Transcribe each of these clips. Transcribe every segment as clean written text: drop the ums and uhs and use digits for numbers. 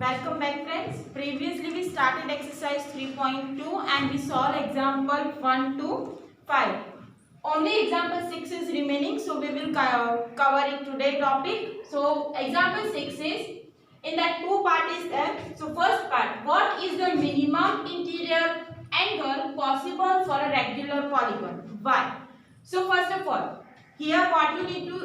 Welcome back friends. Previously we started exercise 3.2 and we solved example 1 to 5. Only example 6 is remaining, so we will cover it today topic. So example 6 is, in that two part is there. So first part, what is the minimum interior angle possible for a regular polygon? Why? So first of all, here what you need to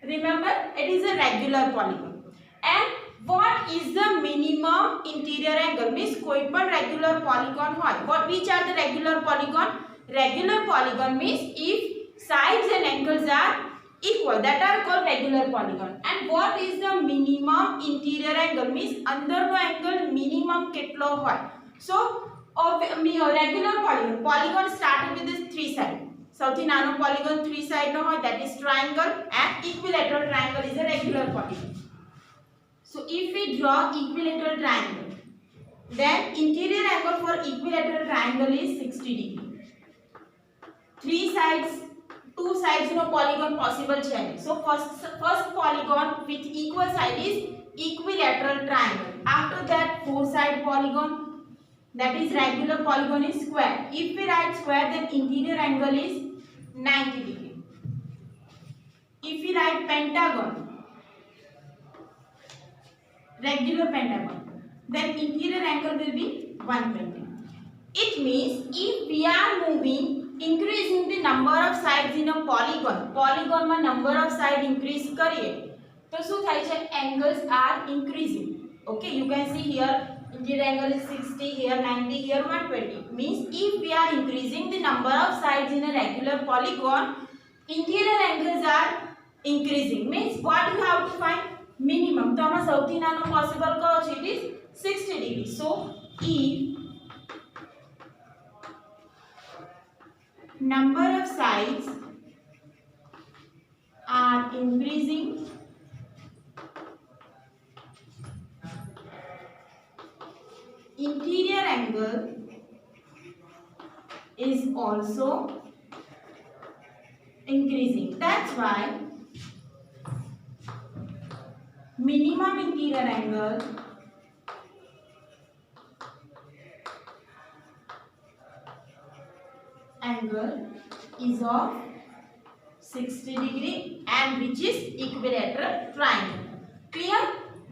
remember, it is a regular polygon. And what is the minimum interior angle? Means कोई पण regular polygon होय. Which are the regular polygon? Regular polygon means if sides and angles are equal, that are called regular polygon. And what is the minimum interior angle? Means અંદરનો angle minimum કેટલો હોય. So regular polygon started with this three sides. સૌથી નાનો polygon three side નો હોય, that is triangle, and equilateral triangle is a regular polygon. So if we draw equilateral triangle, then interior angle for equilateral triangle is 60 degree. Three sides, two sides no polygon possible છે. So first polygon with equal side is equilateral triangle. After that four side polygon, that is regular polygon, is square. If we write square, then interior angle is 90 degree. If we write pentagon, regular pentagon, then interior angle will be 120. It means if we are moving, increasing the number of sides in a polygon માં number of side increase કરીએ તો શું થાય છે? Angles are increasing. Okay, you can see here interior angle is 60, here 90, here 120. Means if we are increasing the number of sides in a regular polygon, interior angles are increasing. Means what you have to find? Minimum. તો આમાં સૌથી નાનો possible કયો છે? It is 60 degree. So if number of sides are increasing, interior angle is also increasing. That's why minimum interior angle is of 60 degree and which is equilateral triangle. Clear?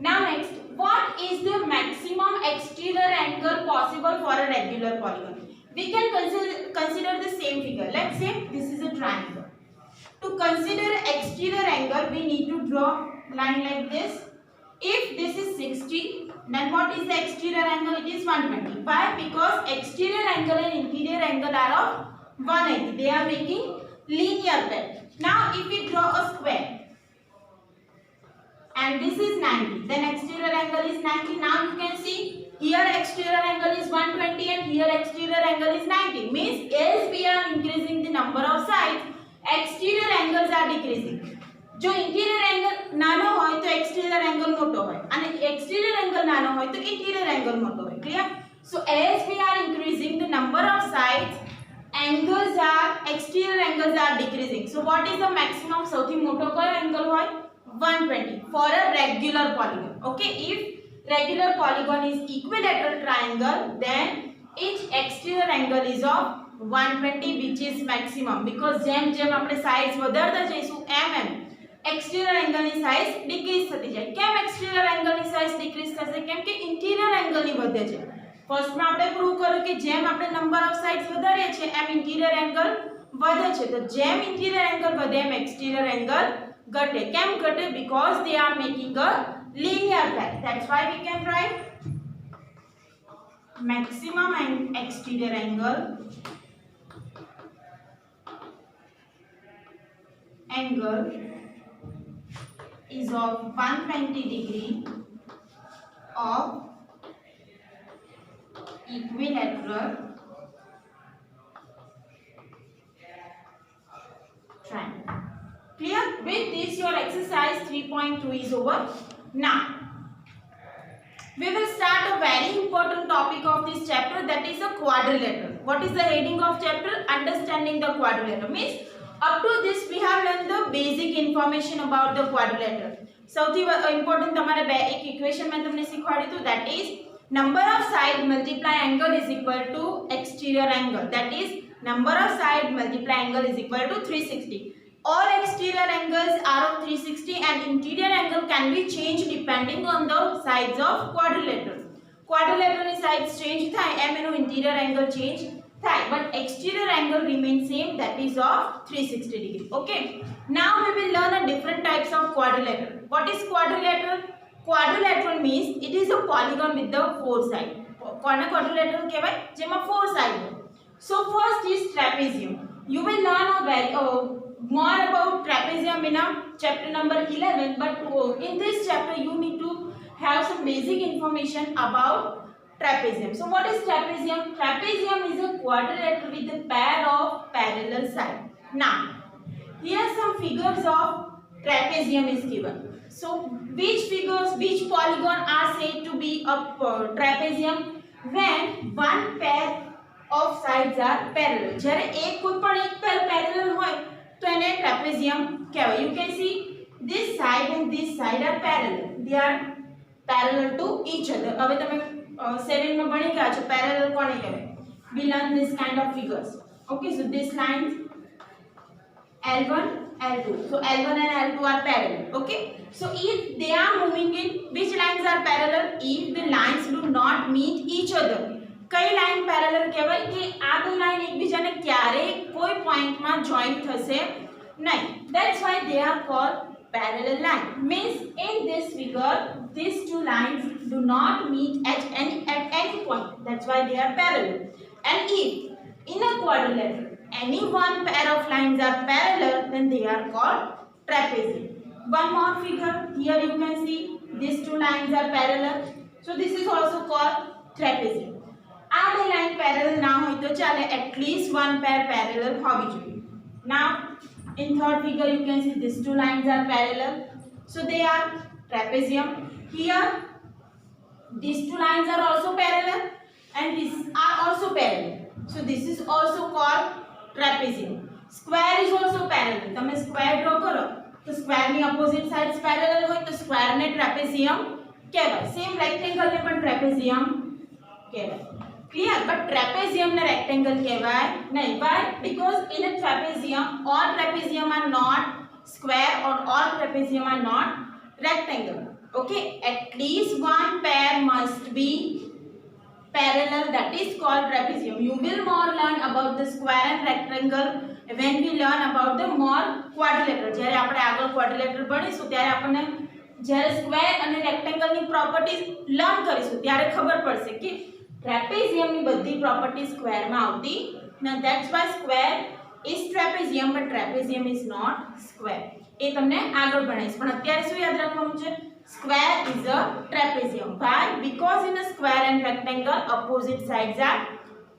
Now next, what is the maximum exterior angle possible for a regular polygon? We can consider the same figure. Let's say this is a triangle. To consider exterior angle, we need to draw line like this. If this is 60, then what is the exterior angle? It is 120. Why? Because exterior angle and interior angle are of 180. They are making linear pair. Now if we draw a square and this is 90, then exterior angle is 90. Now you can see here exterior angle is 120 and here exterior angle is 90. Means as we are increasing the number of sides, exterior angles are decreasing. જો interior angle નાનો હોય તો exterior angle મોટો હોય અને exterior angle નાનો હોય તો interior angle મોટો હોય. Clear? So as we are increasing the number of sides, exterior angles are decreasing. So what is the maximum? સૌથી મોટો કયો angle હોય? 120 for a regular polygon. Okay, if regular polygon is equilateral triangle, then each exterior angle is of 120, which is maximum, because જેમ આપણે sides વધારતા જઈશું એમ exterior angle ની size decrease થતી જાય. કેમ exterior angle ની size decrease થશે? કેમ કે interior angle ની વધે છે. ફર્સ્ટ માં આપણે પ્રૂવ કર્યું કે જેમ આપણે નંબર ઓફ સાઇડ્સ વધારીએ છે એમ ઇન્ટિરિયર એંગલ વધે છે. તો જેમ ઇન્ટિરિયર એંગલ વધે એમ એક્સટીરિયર એંગલ ઘટે. કેમ ઘટે? because they are making a linear pair. That's why we can write maximum exterior angle is of 120 degree of equilateral triangle. Clear? With this your exercise 3.2 is over. Now we will start a very important topic of this chapter, that is a quadrilateral. What is the heading of chapter? Understanding the quadrilateral. Means up to this we have learned the basic information about the quadrilateral. સૌથી important તમારે બે એક equation મેં તમને શીખવાડ્યું હતું, that is number of side multiply angle is equal to exterior angle, that is number of side multiply angle is equal to 360. All exterior angles are of 360 and interior angle can be changed depending on the sides of quadrilateral. Quadrilateral ની sides change થાય એમ એનો interior angle change થાય, but exterior angle remains same, that is of 360 degree. Okay, now we will learn a different types of quadrilateral. What is quadrilateral? Quadrilateral means it is a polygon with the four sides. કોને quadrilateral કહેવાય? જેમાં four sides હોય. So first is trapezium. You will learn a very more about trapezium in chapter number 11, but in this chapter you need to have some basic information about trapezium. So what is trapezium? Trapezium is a quadrilateral with a pair of parallel sides. Now here some figures of trapezium is given. So which figures, which polygon are said to be a trapezium? When one pair of sides are parallel. જ્યારે એક કોઈ પણ એક pair parallel હોય તો એને trapezium કહેવાય. You can see this side and this side are parallel. They are parallel to each other. હવે તમે 7 માં ભણી ગયા છો parallel કોને કહેવાય? We learn this kind of figures. Okay, so this lines L1, L2. So L1 and L2 are parallel. Okay, so if they are moving in, which lines are parallel? If the lines do not meet each other. કઈ line parallel કહેવાય? કે આ બે line એકબીજાને ક્યારે કોઈ પોઈન્ટમાં join થશે નહીં. That's why they are called parallel line. Means in this figure these two lines do not meet at any point. That's why they are parallel. And if in a quadrilateral any one pair of lines are parallel, then they are called trapezium. One more figure, here you can see these two lines are parallel, so this is also called trapezium. આ બે line parallel ના હોય તો ચાલે, at least one pair parallel હોવી જોઈએ. Now in third figure you can see these two lines are parallel, so they are trapezium. Here these two lines are also parallel and these are also parallel, so this is also called trapezium. Square is also parallel. તમે square draw કરો તો square ની opposite sides parallel હોય તો square ને trapezium કહેવાય. Same rectangle ને પણ trapezium કહેવાય. Clear? But trapezium ને rectangle કહેવાય નહીં. Why? Because in a trapezium all trapezium are not square or all trapezium are not rectangle. Okay, at least one pair must be parallel, that is called trapezium. You will more learn about the square and rectangle when we learn about the more quadrilateral. જ્યારે આપણે આગળ quadrilateral ભણીશું ત્યારે આપણને જ્યારે square અને rectangle ની properties learn કરીશું ત્યારે ખબર પડશે કે trapezium ની બધી properties square માં આવતી. Now that's why square is trapezium but trapezium is not square. એ તમને આગળ ભણાઈશ. પણ અત્યારે શું યાદ રાખવાનું છે? Square is a trapezium. Why? Because in a square and rectangle opposite sides are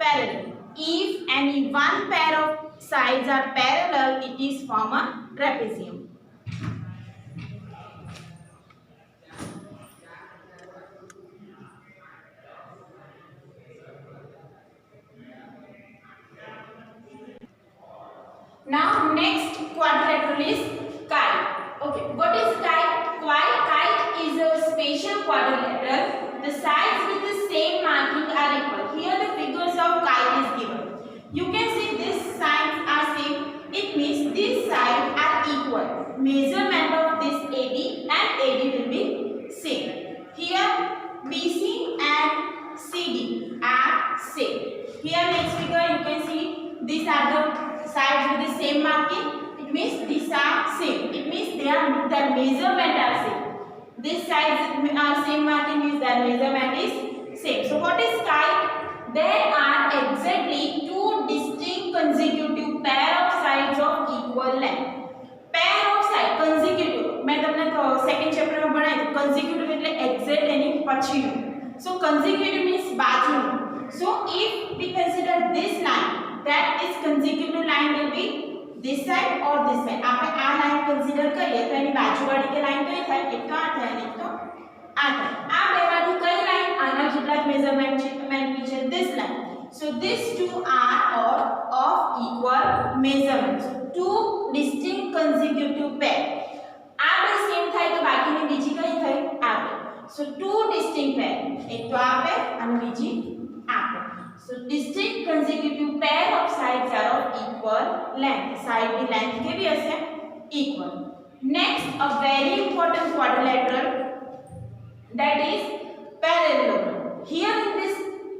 parallel. If any one pair of sides are parallel, it is form a trapezium. Now next quadrilateral is kite. Okay, what is kite? Kite is a special quadrilateral. The sides with the same marking are equal. Here the figures of kite is given. You can see these sides are same. It means these sides are equal. Measurement of this AD and AD will be same. Here BC and CD are same. Here next figure you can see these are the sides with the same marking. It means these are same. It means their measurement are same. This sides are same marking means their measurement is same. So what is kite? There are exactly two distinct consecutive pair of sides of equal length. Pair of sides consecutive. मैं તમને second chapter में बनाई तो consecutive એટલે exact એની પછીનું. So consecutive means બાજુનું. So if we consider this line, that is consecutive line will be this side or this side. આપણે આ લાઈન કન્સિડર કરીએ તો એની બાજુવાળી કે લાઈન કઈ થાય? એક તો આ થાય અને એક તો આ થાય. આ બેમાંથી કઈ લાઈન આના જેટલા જ મેઝરમેન્ટ છે this line. So these two are of equal measurement. So two distinct consecutive pair. આ બે સેમ થાય તો બાકીની બીજી કઈ થઈ આ પેર. સો ટુ ડિસ્ટિંક્ટ પેર, એક તો આ પેર અને બીજી આ pair. So distinct consecutive pair of sides are of equal length. સાઇડની લેન્થ કેવી હશે? Equal. Next a very important quadrilateral, that is parallelogram. Here in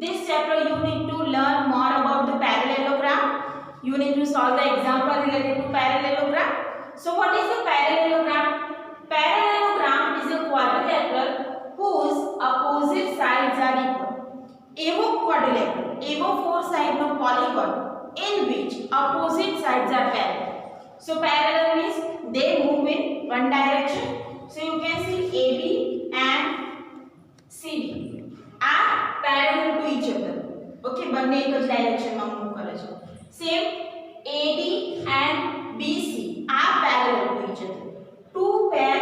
this chapter you need to learn more about the parallelogram. You need to solve the example related to parallelogram. So what is a parallelogram? Parallelogram is a quadrilateral whose opposite sides are equal. એવો quadrilateral, એવો four side નો polygon in which opposite sides are parallel. So parallel means they move in one direction. So you can see AB and CD are parallel to each other. Okay, બંને એક જ ડાયરેક્શનમાં move કરે છે. Same AD and BC are parallel to each other. Two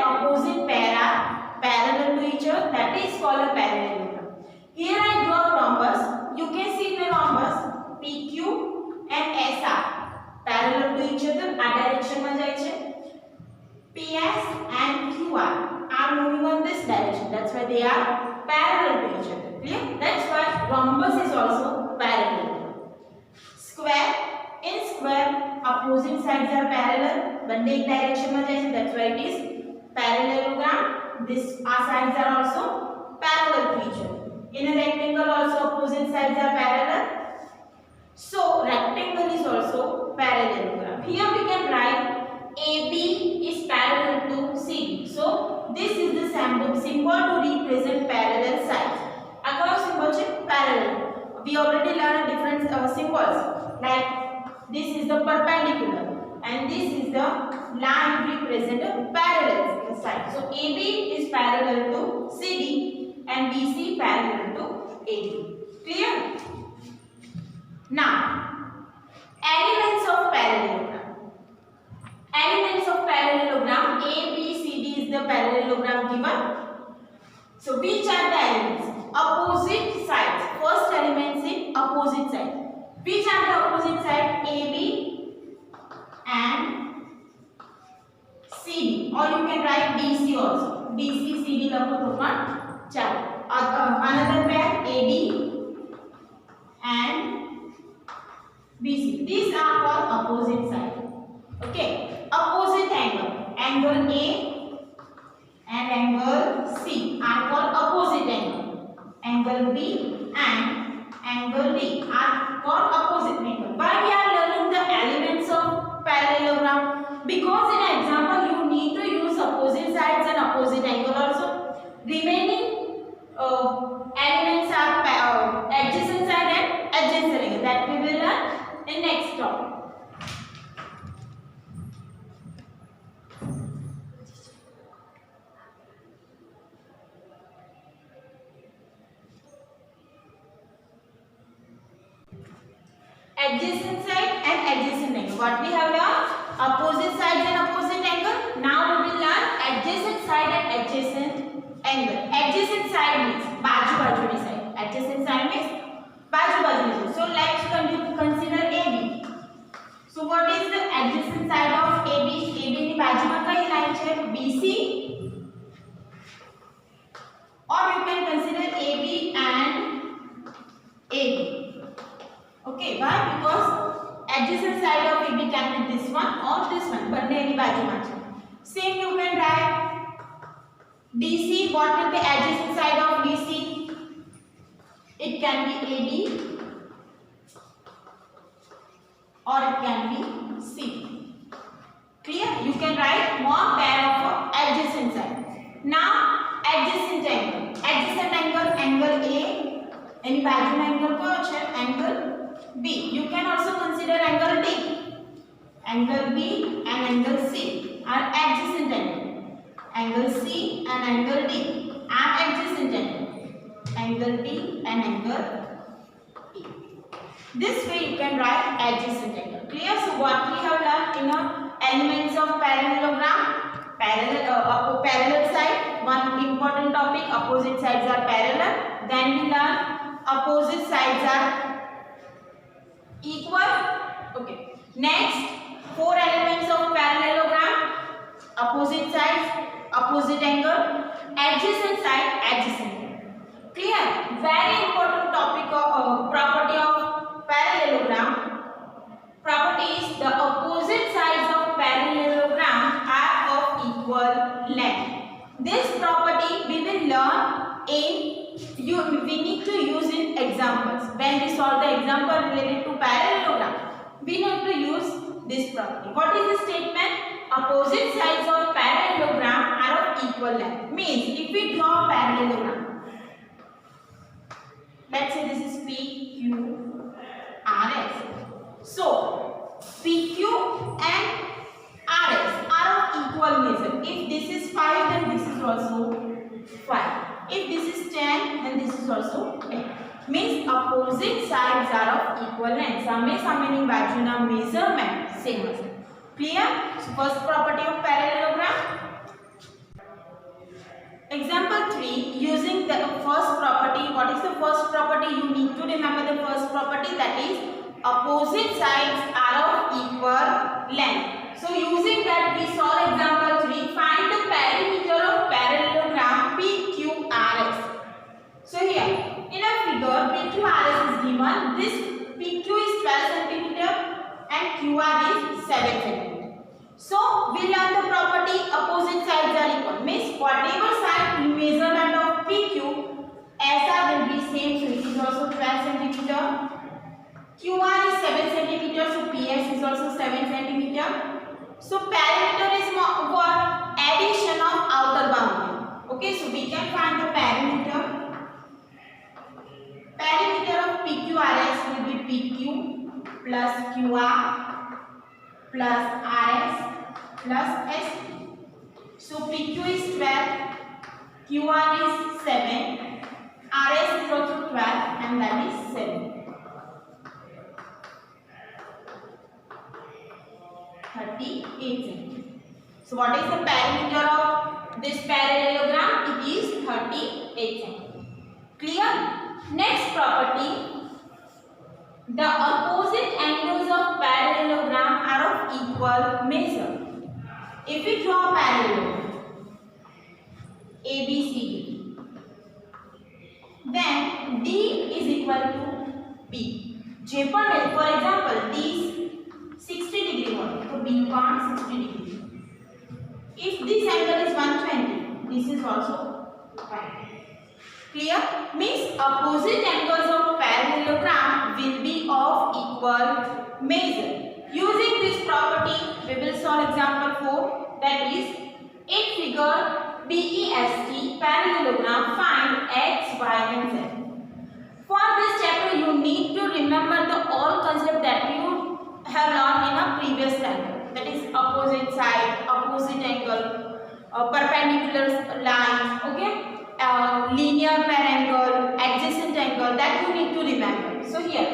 opposite pair are parallel to each other. That is called a parallelogram. Here I draw rhombus. You can see the rhombus PQ and SR parallel to each other. આ ડાયરેક્શનમાં જાય છે. PS and QR are moving on this direction. That's why they are parallel to each other. Clear? That's why rhombus is also parallel. Square, in square opposite sides are parallel. બંને એક ડાયરેક્શનમાં જાય છે. That's why it is parallelogram. This sides are also parallel to each other. In a rectangle also opposite sides are parallel. So rectangle is also parallelogram. Here we can write AB is parallel to CD. So this is the symbol to represent parallel sides. Our symbol is parallel. We already learned different symbols. Like this is the perpendicular and this is the line represent a parallel side. So AB is parallel to CD and BC parallel to AD. Clear? Now elements of parallelogram. Elements of parallelogram, A, B, C, D is the parallelogram given. So which are the elements? Opposite sides. First elements in opposite side. Which are the opposite side? AB and CD. Or you can write BC also. BC, CD લખો તો પણ ચાલે. Another pair AD and BC. These are called opposite side. Okay. Opposite angle. Angle A and angle C are called opposite angle. Angle B and angle D are called opposite angle. Why we are learning the elements of parallelogram? Because in an example you need to use opposite sides and opposite angle also. Remaining elements are adjacent side and adjacent angle. That we will learn in next topic. Adjacent side and adjacent angle. What we have learned? Opposite sides and opposite angle. Now we will learn adjacent side and adjacent angle. Adjacent side means બાજુ-બાજુની side. Adjacent side means બાજુ-બાજુની side. So let's consider AB. So what is the adjacent side of AB? AB ની બાજુમાં કઈ line છે? BC. Or you can consider AB and AB. Okay, why? Because adjacent side of AB can be this one or this one. બંને એની બાજુમાં છે. Same you can write DC. What will be adjacent side of DC? It can be AD or it can be C. Clear? You can write more pair of adjacent side. Now adjacent angle. Adjacent angle, angle A. એની બાજુનો angle કયો છે? Angle B. You can also consider angle D. Angle B and angle C are adjacent angle. Angle C and angle D are adjacent angle. Angle D and angle E. This way you can write adjacent angle. Clear? So what we have learned in elements of parallelogram? Parallel side. One important topic. Opposite sides are parallel. Then we learn opposite sides are equal. Okay. Next, four elements of parallelogram. Opposite sides, opposite angle, adjacent side, adjacent angle. Clear? Very important topic of property of parallelogram. Property is the opposite sides of parallelogram are of equal length. This property we will learn we need to use in examples. When we solve the example related to parallelogram, we need to use this property. What is the statement? Opposite sides of parallelogram are of equal length. Means if we draw a parallelogram, let's say this is PQRS. So PQ and RS are of equal measure. If this is 5, then this is also 5. If this is 10, then this is also 10. Means opposite sides are of equal length. સામેની બાજુના measurement same હશે. Clear? So first property of parallelogram. Example 3, using the first property. What is the first property? You need to remember the first property, that is opposite sides are of equal length. So using that we solve example 3. Find the perimeter of parallelogram PQRS. So here in a figure PQRS is given. This PQ is 12 cm and QR is 7 cm. So we learn the property opposite sides are equal. Means whatever side measurement of PQ, SR will be same. So it is also 12 cm. QR is 7 cm. So PS is also 7 cm. So perimeter is what? Addition of outer boundary. Okay, so we can find the perimeter. Perimeter of PQRS will be PQ plus QR plus RS plus SP. So PQ is 12, QR is 7, RS is also 12, and that is 7. 38 cm. So what is the perimeter of this parallelogram? It is 38 cm. Clear? Next property, the opposite angles of parallelogram are of equal measure. If we draw a parallelogram ABCD, then D is equal to B. For example, D is 60 degree હોય તો B પણ 60 degree. If this angle is 120, this is also 120. Clear? Means opposite angles of parallelogram will be of equal measure. Using this property, we will solve example 4, that is in figure BEST parallelogram, find x, y and z. For this chapter, you need to remember the all concept that you have learned in a previous chapter. That is opposite side, opposite angle, perpendicular lines, okay? Linear parangle, adjacent angle, that you need to remember. So here,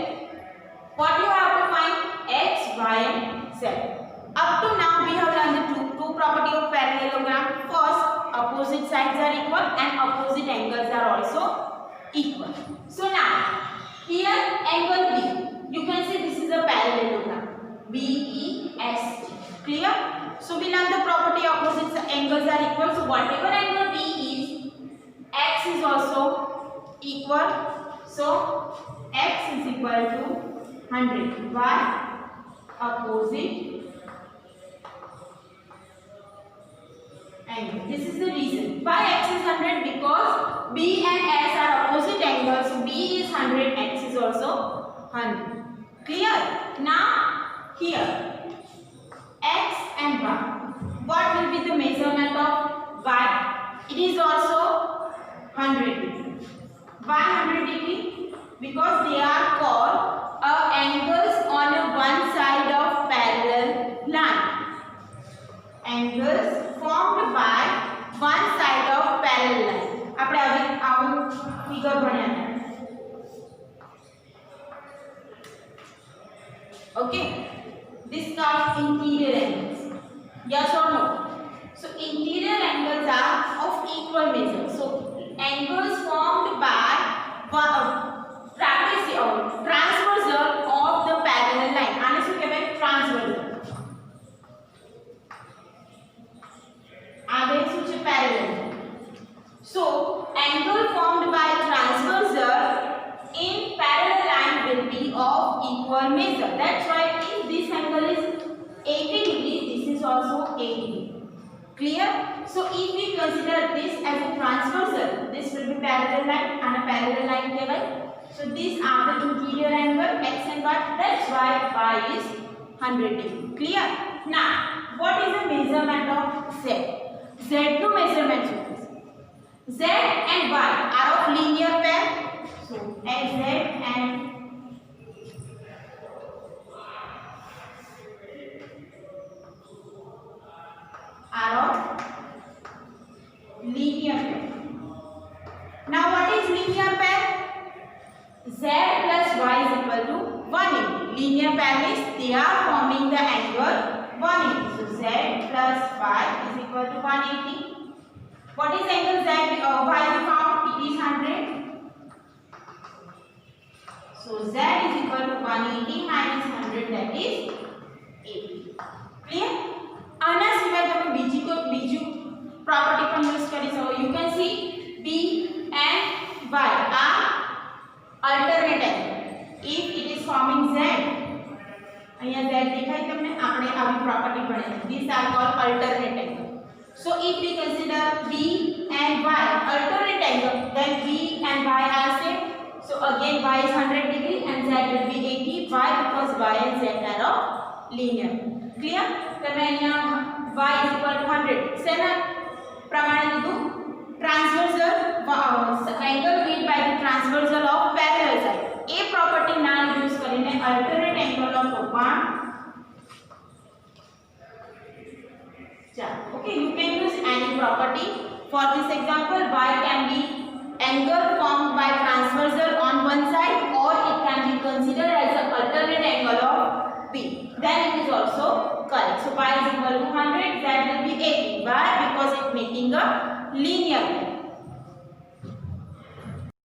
what you have to find? X, y and z. Up to now we have learned the two property of parallelogram. First, opposite sides are equal and opposite angles are also equal. So now, here angle B, you can see this is a parallelogram, BEST. Clear? So we learn the property opposite angles are equal. So whatever angle B is, x is also equal. So x is equal to 100. Why? Opposite angle. This is the reason. Why x is 100? Because B and S are opposite angles. So B is 100, x is also 100. Clear? Now here x and y. What will be the measurement of y? It is also 100 degree. Why 100 degree? Because they are called angles on one side of parallel line. Angles formed by one side of parallel line. આપણે આવું figure ભણ્યા હતા. Okay, this is called interior angles. Yes or no? So interior angles are of equal measure. So angles formed by transversal of the parallel line. આને શું કહેવાય? Transversal. આગળ શું છે? Parallel. measure. That's why if this angle is 80 degrees, this is also 80 degrees. Clear? So if we consider this as a transversal, this will be parallel line and a parallel line kehvay. So these are the inferior angle x and y. That's why y is 100 degree. Clear? Now, what is the measurement of z? Z no measurement is z and y are of linear pair. So as z and are of linear pair. Now what is linear pair? Z plus y is equal to 180. Linear pair means they are forming the angle 180. So z plus y is equal to 180. What is angle z? Y we found it is 100. So z is equal to 180 minus 100, that is 80. Clear? આના સિવાય તમે બીજું property પણ use કરી શકો. You can see b and y are alternate angle. If it is forming z, અહીંયા z દેખાય તમને, આપણે આવી પ્રોપર્ટી ભણેલી. These are called alternate angle. So if we consider b and y alternate angle, then b and y are same. So again y is 100 degree and z will be 80. Why? Because y and z are of linear. Clear? તમે અહીંયા y is equal to 100 સેના પ્રમાણે લીધું? ટ્રાન્સવર્સલ angle made by the transversal of parallel side. A property ના use કરીને alternate angle of one. Okay, you can use any property. For this example, y can be angle formed by transversal on one side, or it can be considered as an alternate angle of p. Then it is also correct. So y is equal to 100, that will be 80. Why? Because it making a linear pair.